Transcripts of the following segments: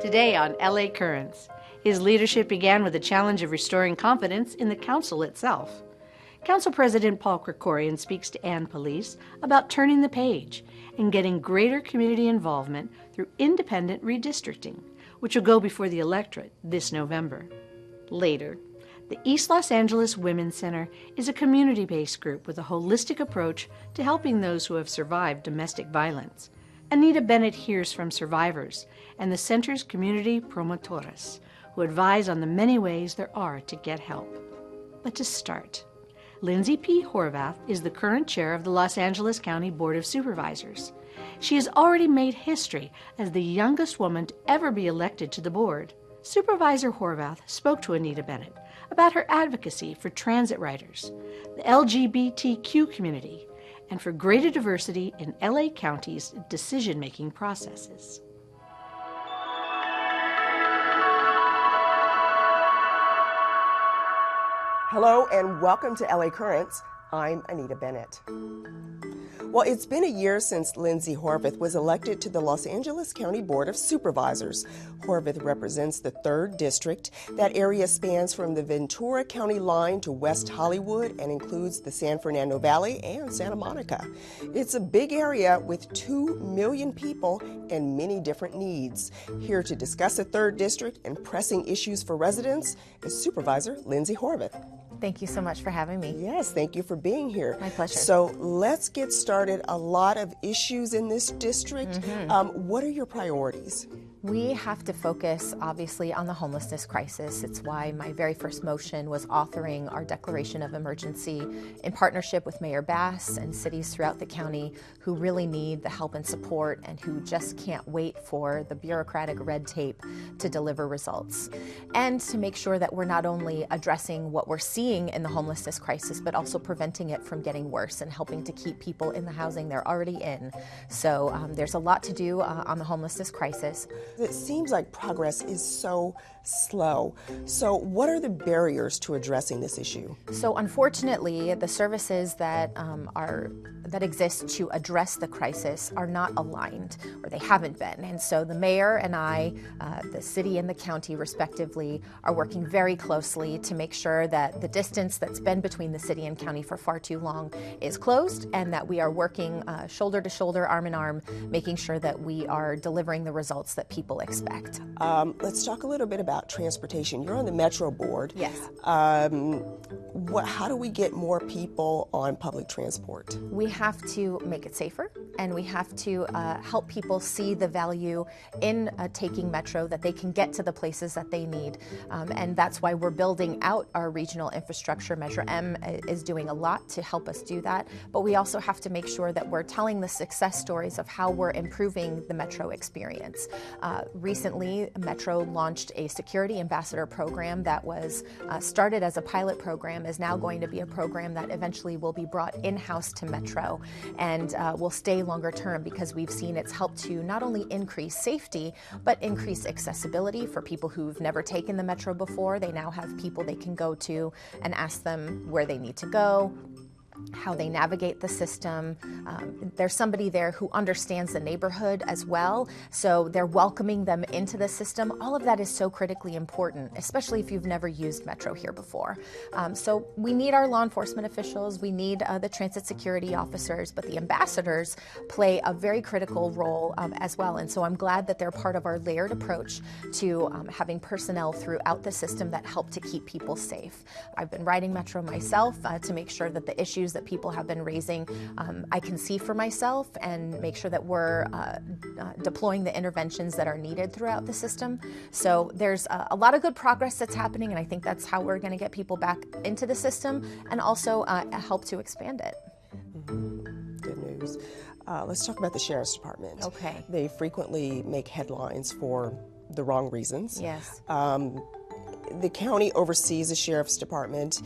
Today on LA Currents, his leadership began with the challenge of restoring confidence in the council itself. Council President Paul Krekorian speaks to Ann Police about turning the page and getting greater community involvement through independent redistricting, which will go before the electorate this November. Later, the East Los Angeles Women's Center is a community-based group with a holistic approach to helping those who have survived domestic violence. Anita Bennett hears from survivors and the center's community promotoras, who advise on the many ways there are to get help. But to start, Lindsey P. Horvath is the current chair of the Los Angeles County Board of Supervisors. She has already made history as the youngest woman to ever be elected to the board. Supervisor Horvath spoke to Anita Bennett about her advocacy for transit riders, the LGBTQ community, and for greater diversity in LA County's decision-making processes. Hello and welcome to LA Currents. I'm Anita Bennett. Well, it's been a year since Lindsey Horvath was elected to the Los Angeles County Board of Supervisors. Horvath represents the 3rd District. That area spans from the Ventura County line to West Hollywood and includes the San Fernando Valley and Santa Monica. It's a big area with 2 million people and many different needs. Here to discuss the 3rd District and pressing issues for residents is Supervisor Lindsey Horvath. Thank you so much for having me. Yes, thank you for being here. My pleasure. So let's get started. A lot of issues in this district. What are your priorities? We have to focus, obviously, on the homelessness crisis. It's why my very first motion was authoring our declaration of emergency in partnership with Mayor Bass and cities throughout the county who really need the help and support and who just can't wait for the bureaucratic red tape to deliver results. And to make sure that we're not only addressing what we're seeing in the homelessness crisis, but also preventing it from getting worse and helping to keep people in the housing they're already in. So there's a lot to do on the homelessness crisis. It seems like progress is so slow. So what are the barriers to addressing this issue? So unfortunately, the services that exist to address the crisis are not aligned, or they haven't been. And so the mayor and I, the city and the county respectively, are working very closely to make sure that the distance that's been between the city and county for far too long is closed, and that we are working shoulder to shoulder, arm in arm, making sure that we are delivering the results that people expect. Let's talk a little bit about transportation. You're on the Metro Board. Yes. How do we get more people on public transport? We have to make it safer, and we have to help people see the value in taking Metro, that they can get to the places that they need. And that's why we're building out our regional infrastructure. Measure M is doing a lot to help us do that. But we also have to make sure that we're telling the success stories of how we're improving the Metro experience. Recently, Metro launched a security ambassador program that was started as a pilot program, is now going to be a program that eventually will be brought in-house to Metro and will stay longer term, because we've seen it's helped to not only increase safety, but increase accessibility for people who've never taken the Metro before. They now have people they can go to and ask them where they need to go, how they navigate the system. There's somebody there who understands the neighborhood as well, so they're welcoming them into the system. All of that is so critically important, especially if you've never used Metro here before. So we need our law enforcement officials, we need the transit security officers, but the ambassadors play a very critical role as well. And so I'm glad that they're part of our layered approach to having personnel throughout the system that help to keep people safe. I've been riding Metro myself to make sure that the issues that people have been raising I can see for myself and make sure that we're deploying the interventions that are needed throughout the system. So there's a lot of good progress that's happening, and I think that's how we're going to get people back into the system and also help to expand it. Good news. Let's talk about the Sheriff's Department. Okay. They frequently make headlines for the wrong reasons. Yes. The county oversees the Sheriff's Department.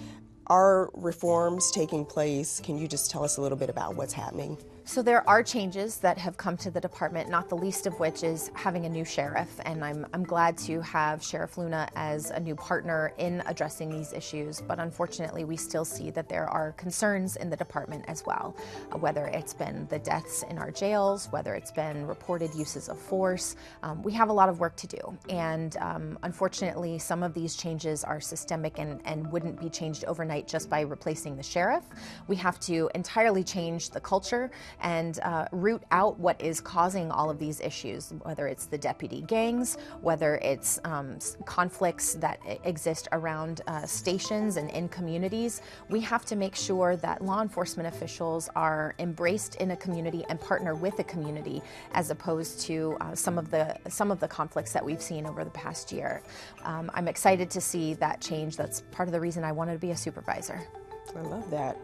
Are reforms taking place? Can you just tell us a little bit about what's happening? So there are changes that have come to the department, not the least of which is having a new sheriff, and I'm glad to have Sheriff Luna as a new partner in addressing these issues, but unfortunately we still see that there are concerns in the department as well, whether it's been the deaths in our jails, whether it's been reported uses of force. We have a lot of work to do, and unfortunately some of these changes are systemic and wouldn't be changed overnight just by replacing the sheriff. We have to entirely change the culture and root out what is causing all of these issues, whether it's the deputy gangs, whether it's conflicts that exist around stations and in communities. We have to make sure that law enforcement officials are embraced in a community and partner with a community, as opposed to some of the conflicts that we've seen over the past year. I'm excited to see that change. That's part of the reason I wanted to be a supervisor. I love that.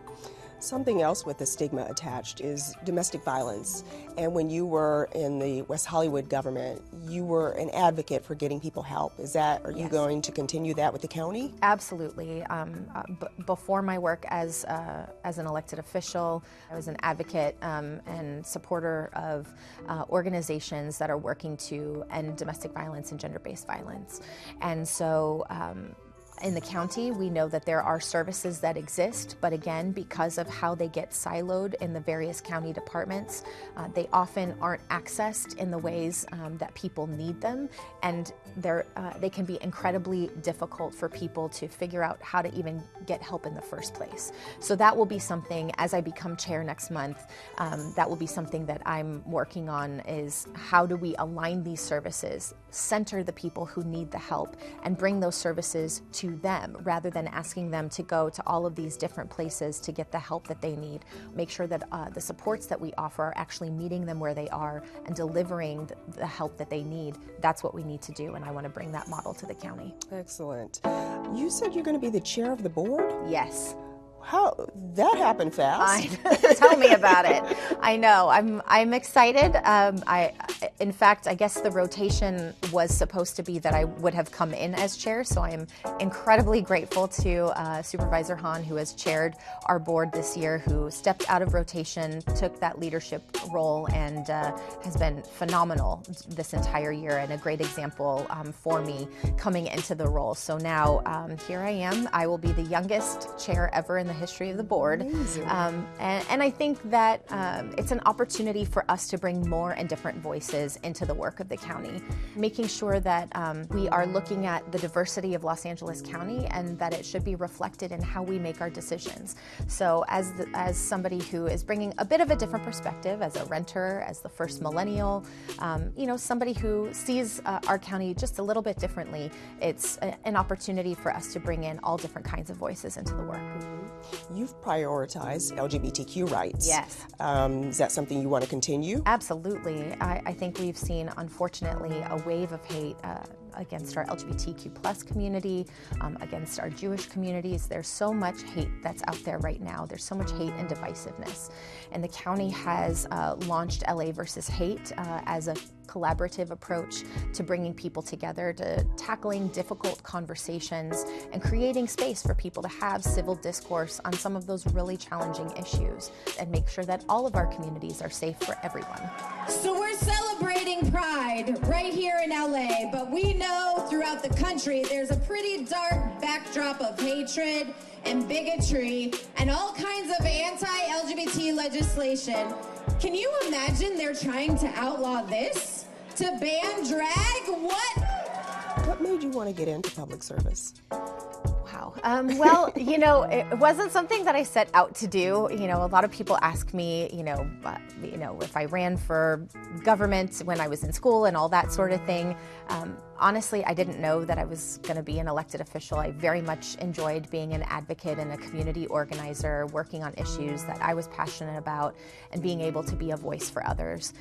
Something else with the stigma attached is domestic violence. And when you were in the West Hollywood government, you were an advocate for getting people help. Are you going to continue that with the county? Absolutely. Before my work as an elected official, I was an advocate and supporter of organizations that are working to end domestic violence and gender-based violence. And so in the county, we know that there are services that exist, but again, because of how they get siloed in the various county departments, they often aren't accessed in the ways that people need them, and they can be incredibly difficult for people to figure out how to even get help in the first place. So that will be something, as I become chair next month, that will be something that I'm working on, is how do we align these services, center the people who need the help, and bring those services to them rather than asking them to go to all of these different places to get the help that they need. Make sure that the supports that we offer are actually meeting them where they are and delivering the help that they need. That's what we need to do, and I want to bring that model to the county. Excellent. You said you're going to be the chair of the board? Yes. How that happened fast? Tell me about it. I know. I'm excited. In fact, I guess the rotation was supposed to be that I would have come in as chair, so I am incredibly grateful to Supervisor Hahn, who has chaired our board this year, who stepped out of rotation, took that leadership role, and has been phenomenal this entire year, and a great example for me coming into the role. So now here I am. I will be the youngest chair ever in the history of the board. And I think that it's an opportunity for us to bring more and different voices into the work of the county, making sure that we are looking at the diversity of Los Angeles County and that it should be reflected in how we make our decisions. So as somebody who is bringing a bit of a different perspective, as a renter, as the first millennial, somebody who sees our county just a little bit differently, it's an opportunity for us to bring in all different kinds of voices into the work. You've prioritized LGBTQ rights. Yes. Is that something you want to continue? Absolutely. I think we've seen, unfortunately, a wave of hate against our LGBTQ plus community, against our Jewish communities. There's so much hate that's out there right now. There's so much hate and divisiveness. And the county has launched LA versus Hate as a collaborative approach to bringing people together, to tackling difficult conversations and creating space for people to have civil discourse on some of those really challenging issues and make sure that all of our communities are safe for everyone. So we're celebrating Pride right here in LA, but we know throughout the country there's a pretty dark backdrop of hatred and bigotry and all kinds of anti-LGBT legislation. Can you imagine they're trying to outlaw this? To ban drag? What made you want to get into public service? Wow. Well, it wasn't something that I set out to do. A lot of people ask me, if I ran for government when I was in school and all that sort of thing. Honestly, I didn't know that I was going to be an elected official. I very much enjoyed being an advocate and a community organizer, working on issues that I was passionate about and being able to be a voice for others.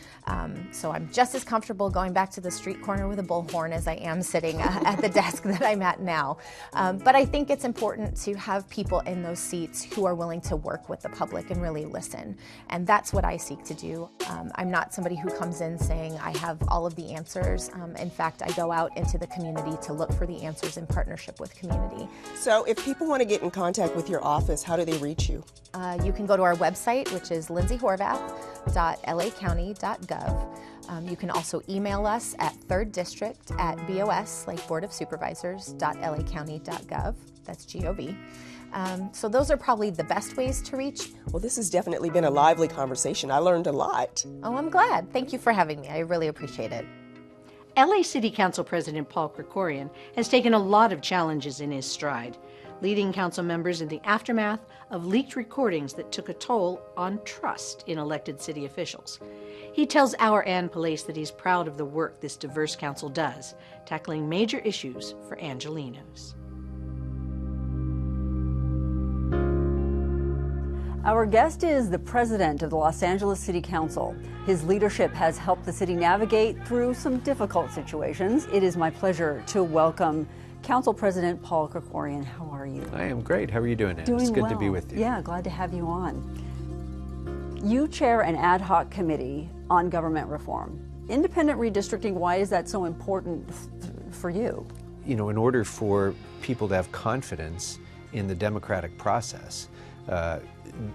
So I'm just as comfortable going back to the street corner with a bullhorn as I am sitting at the desk that I'm at now. But I think it's important to have people in those seats who are willing to work with the public and really listen. And that's what I seek to do. I'm not somebody who comes in saying I have all of the answers. In fact, I go out out into the community to look for the answers in partnership with community. So if people want to get in contact with your office, how do they reach you? You can go to our website, which is lindseyhorvath.lacounty.gov. You can also email us at 3rd District at BOS, like Board of Supervisors.lacounty.gov. That's GOV. So those are probably the best ways to reach. Well, this has definitely been a lively conversation. I learned a lot. Oh, I'm glad. Thank you for having me. I really appreciate it. LA City Council President Paul Krekorian has taken a lot of challenges in his stride, leading council members in the aftermath of leaked recordings that took a toll on trust in elected city officials. He tells our Ann Police that he's proud of the work this diverse council does, tackling major issues for Angelenos. Our guest is the president of the Los Angeles City Council. His leadership has helped the city navigate through some difficult situations. It is my pleasure to welcome Council President Paul Krekorian. How are you? I am great. How are you doing, Ann? Doing It's good well. to be with you. Yeah, glad to have you on. You chair an ad hoc committee on government reform. Independent redistricting, why is that so important for you? You know, in order for people to have confidence in the democratic process,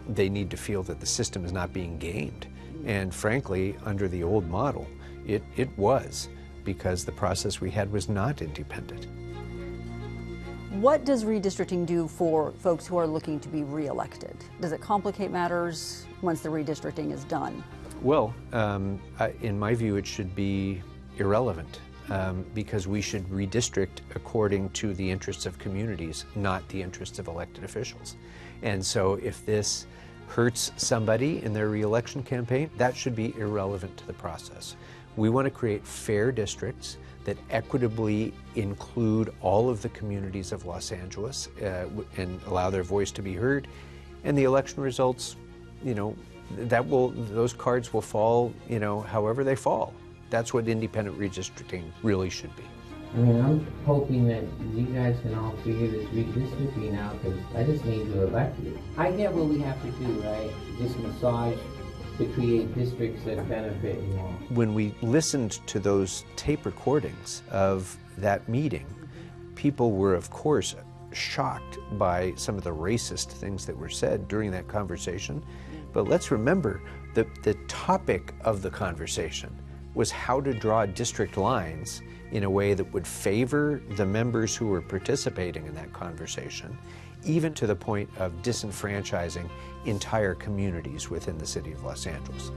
they need to feel that the system is not being gamed. And frankly, under the old model, it was, because the process we had was not independent. What does redistricting do for folks who are looking to be reelected? Does it complicate matters once the redistricting is done? Well, in my view, it should be irrelevant because we should redistrict according to the interests of communities, not the interests of elected officials. And so if this hurts somebody in their reelection campaign, that should be irrelevant to the process. We want to create fair districts that equitably include all of the communities of Los Angeles and allow their voice to be heard. And the election results, you know, those cards will fall, you know, however they fall. That's what independent redistricting really should be. I mean, I'm hoping that you guys can all figure this redistricting out, because I just need to elect you. I get what we have to do, right? Just massage to create districts that benefit you all. When we listened to those tape recordings of that meeting, people were, of course, shocked by some of the racist things that were said during that conversation. But let's remember that the topic of the conversation was how to draw district lines in a way that would favor the members who were participating in that conversation, even to the point of disenfranchising entire communities within the city of Los Angeles.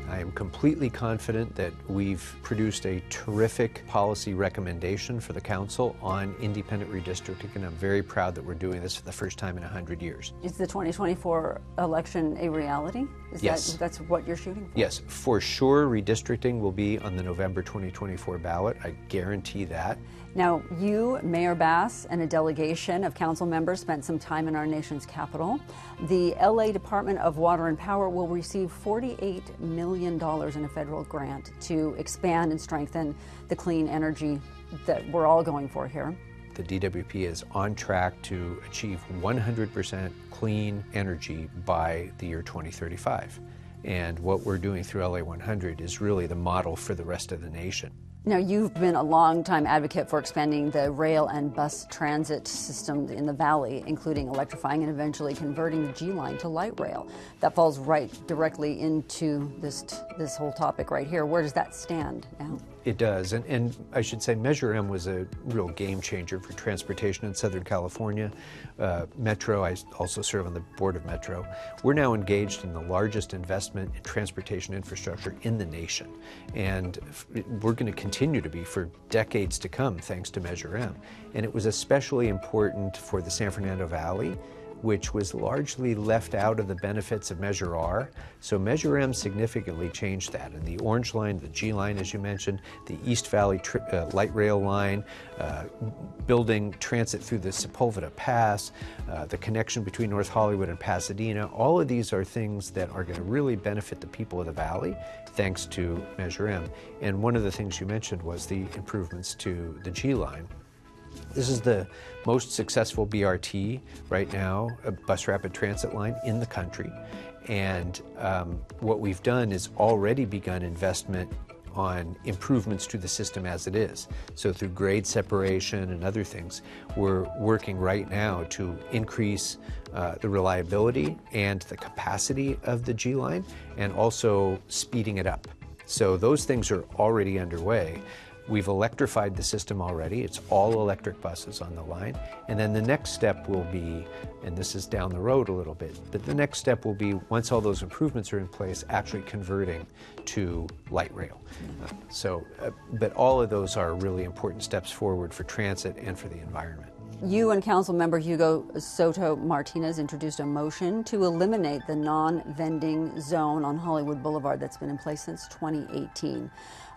I am completely confident that we've produced a terrific policy recommendation for the council on independent redistricting, and I'm very proud that we're doing this for the first time in 100 years. Is the 2024 election a reality? Yes. That's what you're shooting for? Yes, for sure redistricting will be on the November 2024 ballot. I guarantee that. Now, you, Mayor Bass, and a delegation of council members spent some time in our nation's capital. The LA Department of Water and Power will receive $48 million in a federal grant to expand and strengthen the clean energy that we're all going for here. The DWP is on track to achieve 100% clean energy by the year 2035. And what we're doing through LA 100 is really the model for the rest of the nation. Now, you've been a long-time advocate for expanding the rail and bus transit system in the valley, including electrifying and eventually converting the G line to light rail. That falls right directly into this whole topic right here. Where does that stand now? It does, and I should say Measure M was a real game changer for transportation in Southern California. Metro, I also serve on the board of Metro. We're now engaged in the largest investment in transportation infrastructure in the nation, and we're going to continue to be for decades to come thanks to Measure M. And it was especially important for the San Fernando Valley, which was largely left out of the benefits of Measure R. So Measure M significantly changed that. And the Orange Line, the G Line, as you mentioned, the East Valley light rail line, building transit through the Sepulveda Pass, the connection between North Hollywood and Pasadena, all of these are things that are going to really benefit the people of the valley thanks to Measure M. And one of the things you mentioned was the improvements to the G Line. This is the most successful BRT right now, a bus rapid transit line in the country. And what we've done is already begun investment on improvements to the system as it is. So through grade separation and other things, we're working right now to increase the reliability and the capacity of the G line, and also speeding it up. So those things are already underway. We've electrified the system already. It's all electric buses on the line. And then the next step will be, and this is down the road a little bit, but the next step will be, once all those improvements are in place, actually converting to light rail. But all of those are really important steps forward for transit and for the environment. You and Council Member Hugo Soto Martinez introduced a motion to eliminate the non-vending zone on Hollywood Boulevard that's been in place since 2018.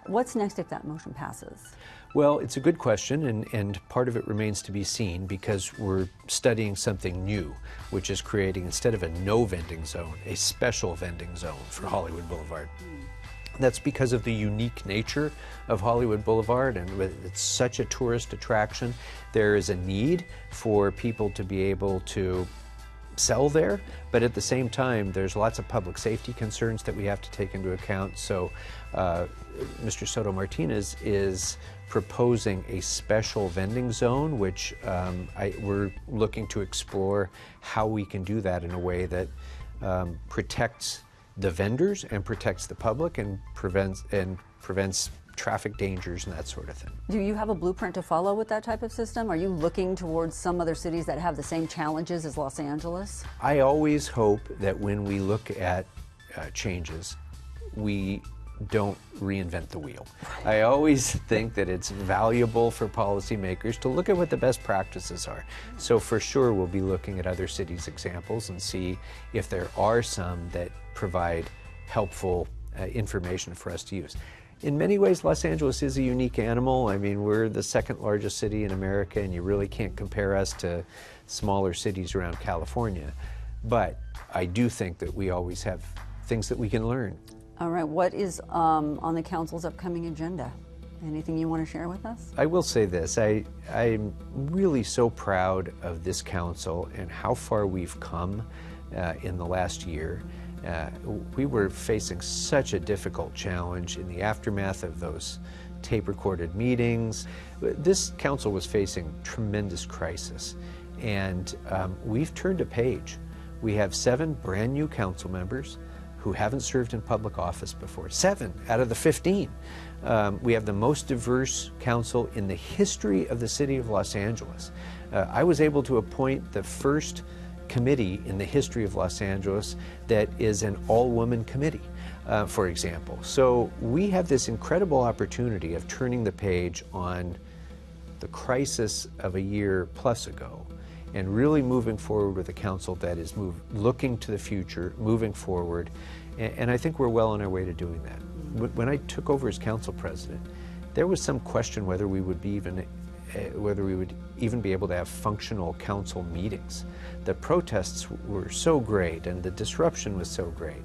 What's next if that motion passes? Well, it's a good question, and part of it remains to be seen, because we're studying something new, which is creating, instead of a no vending zone, a special vending zone for Hollywood Boulevard. That's because of the unique nature of Hollywood Boulevard, and it's such a tourist attraction. There is a need for people to be able to sell there, but at the same time, there's lots of public safety concerns that we have to take into account. So Mr. Soto Martinez is proposing a special vending zone, which we're looking to explore how we can do that in a way that protects the vendors and protects the public and prevents traffic dangers and that sort of thing. Do you have a blueprint to follow with that type of system? Are you looking towards some other cities that have the same challenges as Los Angeles? I always hope that when we look at changes, we don't reinvent the wheel. I always think that it's valuable for policymakers to look at what the best practices are. So for sure, we'll be looking at other cities' examples and see if there are some that provide helpful information for us to use. In many ways, Los Angeles is a unique animal. I mean, we're the second largest city in America, and you really can't compare us to smaller cities around California. But I do think that we always have things that we can learn. All right, what is on the council's upcoming agenda? Anything you want to share with us? I will say this, I'm really so proud of this council and how far we've come in the last year. We were facing such a difficult challenge in the aftermath of those tape-recorded meetings. This council was facing tremendous crisis, and we've turned a page. We have 7 brand new council members who haven't served in public office before. 7 out of the 15. We have the most diverse council in the history of the city of Los Angeles. I was able to appoint the first committee in the history of Los Angeles that is an all-woman committee, for example. So we have this incredible opportunity of turning the page on the crisis of a year plus ago and really moving forward with a council that is looking to the future, moving forward, and I think we're well on our way to doing that. When I took over as council president, there was some question whether we would even be able to have functional council meetings. The protests were so great and the disruption was so great.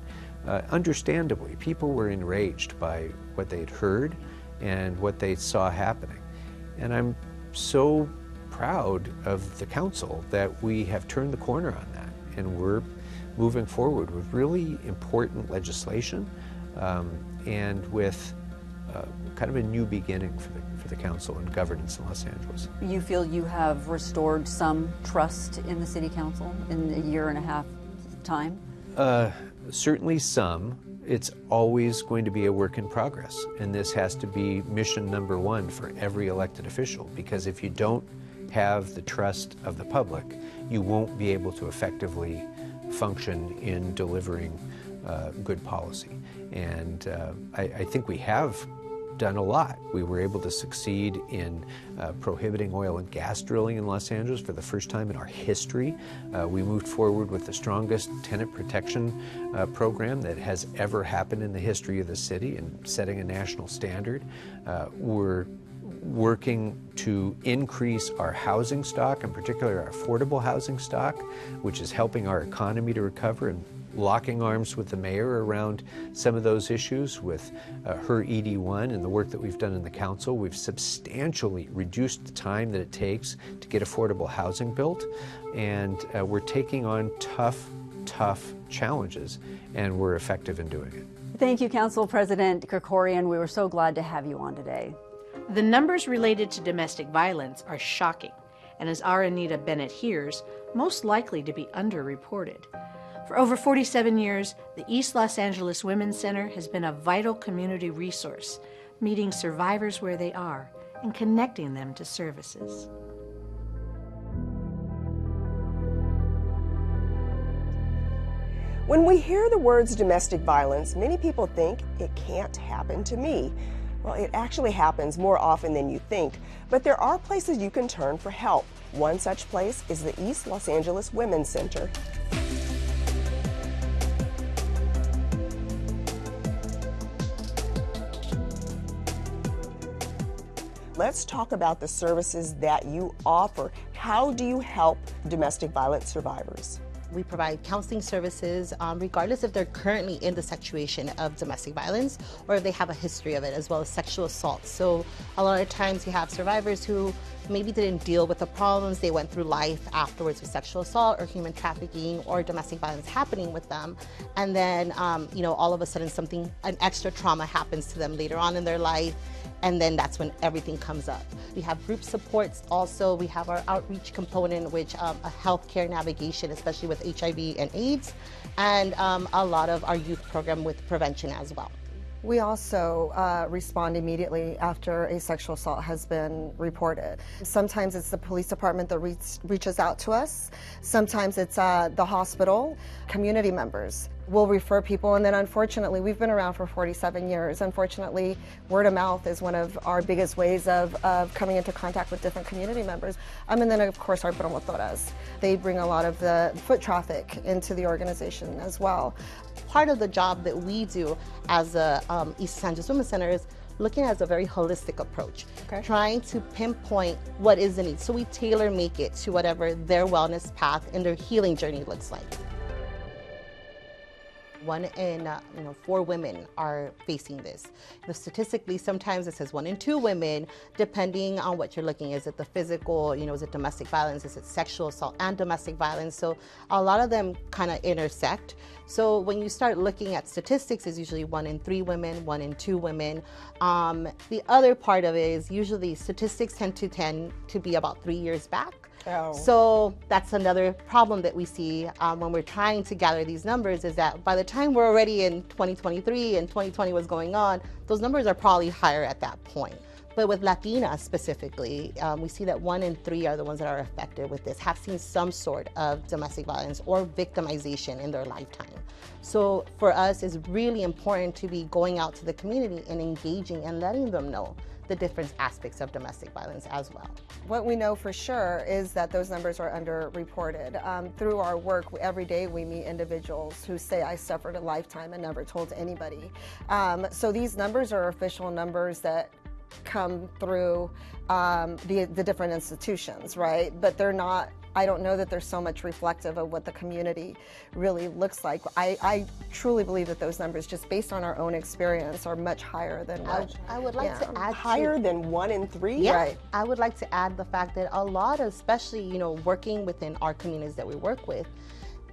Understandably, people were enraged by what they'd heard and what they saw happening. And I'm so proud of the council that we have turned the corner on that, and we're moving forward with really important legislation and with kind of a new beginning for the council and governance in Los Angeles. You feel you have restored some trust in the city council in a year and a half time? Certainly some. It's always going to be a work in progress, and this has to be mission number one for every elected official, because if you don't have the trust of the public, you won't be able to effectively function in delivering good policy. And I think we have done a lot. We were able to succeed in prohibiting oil and gas drilling in Los Angeles for the first time in our history. We moved forward with the strongest tenant protection program that has ever happened in the history of the city, and setting a national standard. We're working to increase our housing stock, in particular our affordable housing stock, which is helping our economy to recover, and locking arms with the mayor around some of those issues with her ED1 and the work that we've done in the council. We've substantially reduced the time that it takes to get affordable housing built, and we're taking on tough challenges, and we're effective in doing it. I Thank you, Council President Krekorian. We were so glad to have you on today. The numbers related to domestic violence are shocking, and as our Anita Bennett hears, most likely to be underreported. For over 47 years, the East Los Angeles Women's Center has been a vital community resource, meeting survivors where they are and connecting them to services. When we hear the words domestic violence, many people think it can't happen to me. Well, it actually happens more often than you think, but there are places you can turn for help. One such place is the East Los Angeles Women's Center. Let's talk about the services that you offer. How do you help domestic violence survivors? We provide counseling services regardless if they're currently in the situation of domestic violence or if they have a history of it, as well as sexual assault. So a lot of times you have survivors who maybe didn't deal with the problems, they went through life afterwards with sexual assault or human trafficking or domestic violence happening with them, and then all of a sudden an extra trauma happens to them later on in their life, and then that's when everything comes up. We have group supports also. We have our outreach component, which a healthcare navigation, especially with HIV and AIDS, and a lot of our youth program with prevention as well. We also respond immediately after a sexual assault has been reported. Sometimes it's the police department that reaches out to us. Sometimes it's the hospital. Community members will refer people, and then unfortunately, we've been around for 47 years. Unfortunately, word of mouth is one of our biggest ways of coming into contact with different community members. And then of course our promotoras. They bring a lot of the foot traffic into the organization as well. Part of the job that we do as a East Los Angeles Women's Center is looking at a very holistic approach, trying to pinpoint what is the need. So we tailor make it to whatever their wellness path and their healing journey looks like. 1 in 4 women are facing this. Statistically, sometimes it says 1 in 2 women, depending on what you're looking. Is it the physical, is it domestic violence, is it sexual assault and domestic violence? So a lot of them kind of intersect. So when you start looking at statistics, it's usually 1 in 3 women, 1 in 2 women. The other part of it is usually statistics tend to be about 3 years back. Oh. So that's another problem that we see when we're trying to gather these numbers, is that by the time we're already in 2023 and 2020 was going on, those numbers are probably higher at that point. But with Latinas specifically, we see that 1 in 3 are the ones that are affected with this, have seen some sort of domestic violence or victimization in their lifetime. So for us, it's really important to be going out to the community and engaging and letting them know the different aspects of domestic violence as well. What we know for sure is that those numbers are underreported. Through our work, every day we meet individuals who say, I suffered a lifetime and never told anybody. So these numbers are official numbers that come through the different institutions, right? But they're not, I don't know that they're so much reflective of what the community really looks like. I truly believe that those numbers, just based on our own experience, are much higher than what I would like to add higher than 1 in 3? Yeah, right. I would like to add the fact that a lot of, especially working within our communities that we work with,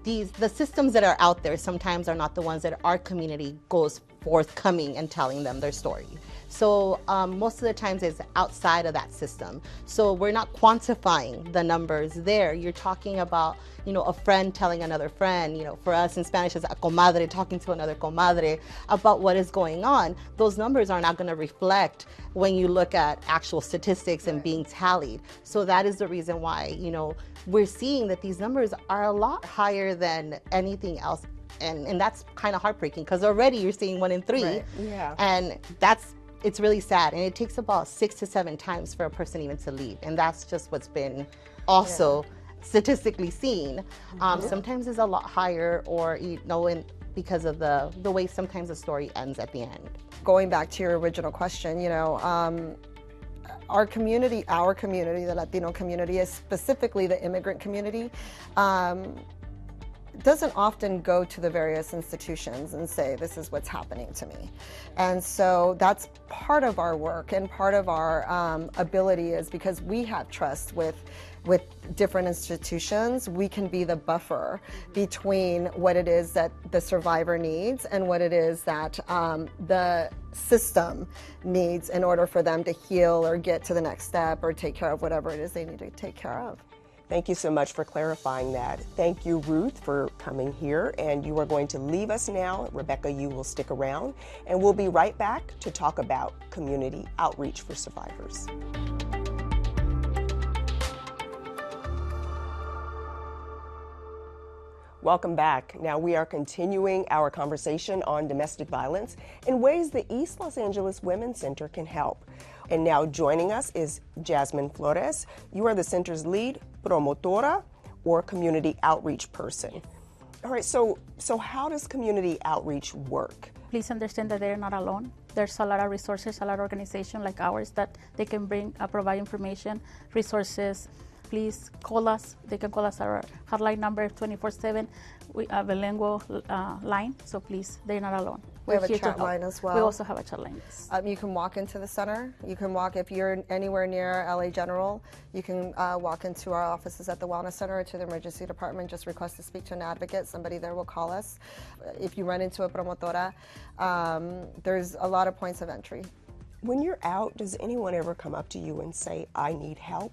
the systems that are out there sometimes are not the ones that our community goes forthcoming and telling them their story. So most of the times it's outside of that system. So we're not quantifying the numbers there. You're talking about, a friend telling another friend, for us in Spanish it's a comadre talking to another comadre about what is going on. Those numbers are not going to reflect when you look at actual statistics and being tallied. So that is the reason why, we're seeing that these numbers are a lot higher than anything else. And that's kind of heartbreaking, because already you're seeing 1 in 3. Right. Yeah. And it's really sad. And it takes about 6 to 7 times for a person even to leave. And that's just what's been also statistically seen. Sometimes it's a lot higher, or, because of the way sometimes the story ends at the end. Going back to your original question, our community, the Latino community, is specifically the immigrant community, doesn't often go to the various institutions and say, this is what's happening to me. And so that's part of our work, and part of our ability is because we have trust with different institutions, we can be the buffer between what it is that the survivor needs and what it is that the system needs in order for them to heal or get to the next step or take care of whatever it is they need to take care of. Thank you so much for clarifying that. Thank you, Ruth, for coming here. And you are going to leave us now. Rebecca, you will stick around. And we'll be right back to talk about community outreach for survivors. Welcome back. Now we are continuing our conversation on domestic violence and ways the East Los Angeles Women's Center can help. And now joining us is Jasmine Flores. You are the center's lead promotora or community outreach person. All right, so how does community outreach work? Please understand that they're not alone. There's a lot of resources, a lot of organizations like ours that they can bring, provide information, resources. Please call us. They can call us at our hotline number 24/7. We have a bilingual line, so please, they're not alone. We have a chat line as well. We also have a chat line. You can walk into the center. You can walk, if you're anywhere near LA General, you can walk into our offices at the Wellness Center or to the emergency department. Just request to speak to an advocate. Somebody there will call us. If you run into a promotora, there's a lot of points of entry. When you're out, does anyone ever come up to you and say, I need help?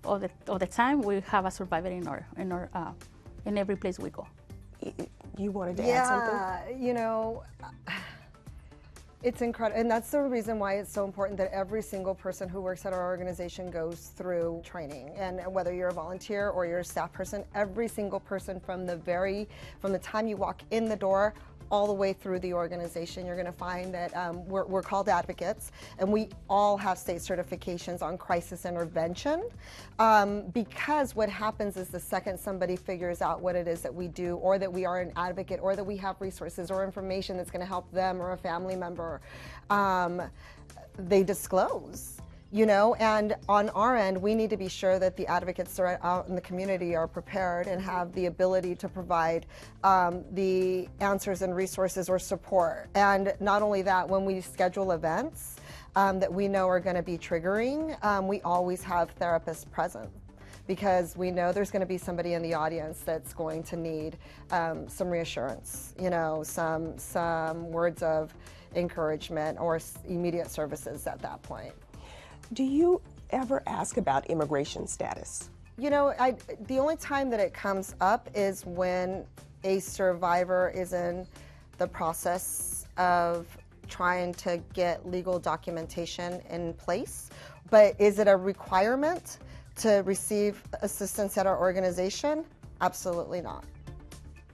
All the time, we have a survivor in every place we go. You wanted to add something? Yeah, you know, it's incredible. And that's the reason why it's so important that every single person who works at our organization goes through training. And whether you're a volunteer or you're a staff person, every single person from the time you walk in the door all the way through the organization, you're going to find that we're called advocates, and we all have state certifications on crisis intervention, because what happens is the second somebody figures out what it is that we do, or that we are an advocate, or that we have resources or information that's going to help them or a family member, they disclose. You know, and on our end, we need to be sure that the advocates that are out in the community are prepared and have the ability to provide the answers and resources or support. And not only that, when we schedule events that we know are going to be triggering, we always have therapists present, because we know there's going to be somebody in the audience that's going to need some reassurance, you know, some words of encouragement or immediate services at that point. Do you ever ask about immigration status? You know, the only time that it comes up is when a survivor is in the process of trying to get legal documentation in place. But is it a requirement to receive assistance at our organization? Absolutely not.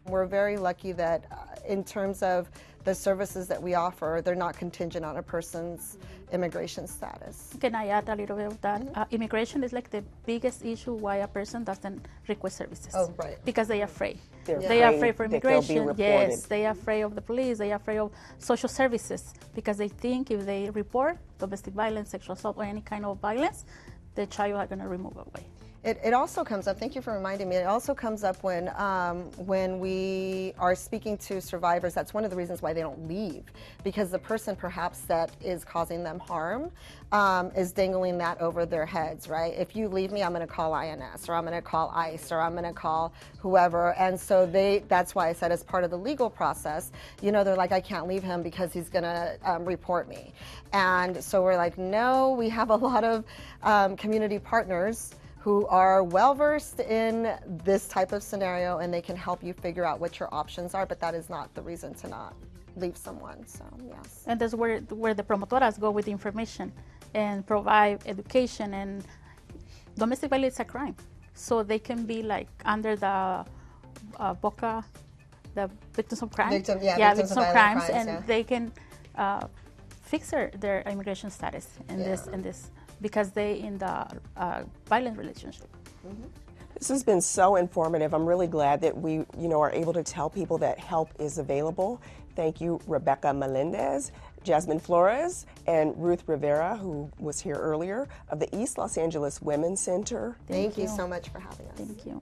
We're very lucky that in terms of the services that we offer, they're not contingent on a person's immigration status. Can I add a little bit of that? Immigration is like the biggest issue why a person doesn't request services. Oh, right. Because they are afraid. They are afraid for that they'll be immigration. reported. Yes, they are afraid of the police. They are afraid of social services, because they think if they report domestic violence, sexual assault, or any kind of violence, the child are going to remove away. It also comes up, thank you for reminding me, it also comes up when we are speaking to survivors. That's one of the reasons why they don't leave, because the person perhaps that is causing them harm is dangling that over their heads, right? If you leave me, I'm going to call INS, or I'm going to call ICE, or I'm going to call whoever. And so that's why I said, as part of the legal process, you know, they're like, I can't leave him because he's going to report me. And so we're like, no, we have a lot of community partners who are well-versed in this type of scenario, and they can help you figure out what your options are, but that is not the reason to not leave someone, so yes. And that's where the promotoras go with information and provide education. And domestic violence is a crime, so they can be like under the BOCA, the victims of crime. Victims of crimes, and they can fix their immigration status in this. Because they in the violent relationship. Mm-hmm. This has been so informative. I'm really glad that we, are able to tell people that help is available. Thank you, Rebecca Melendez, Jasmine Flores, and Ruth Rivera, who was here earlier, of the East Los Angeles Women's Center. Thank you so much for having us. Thank you.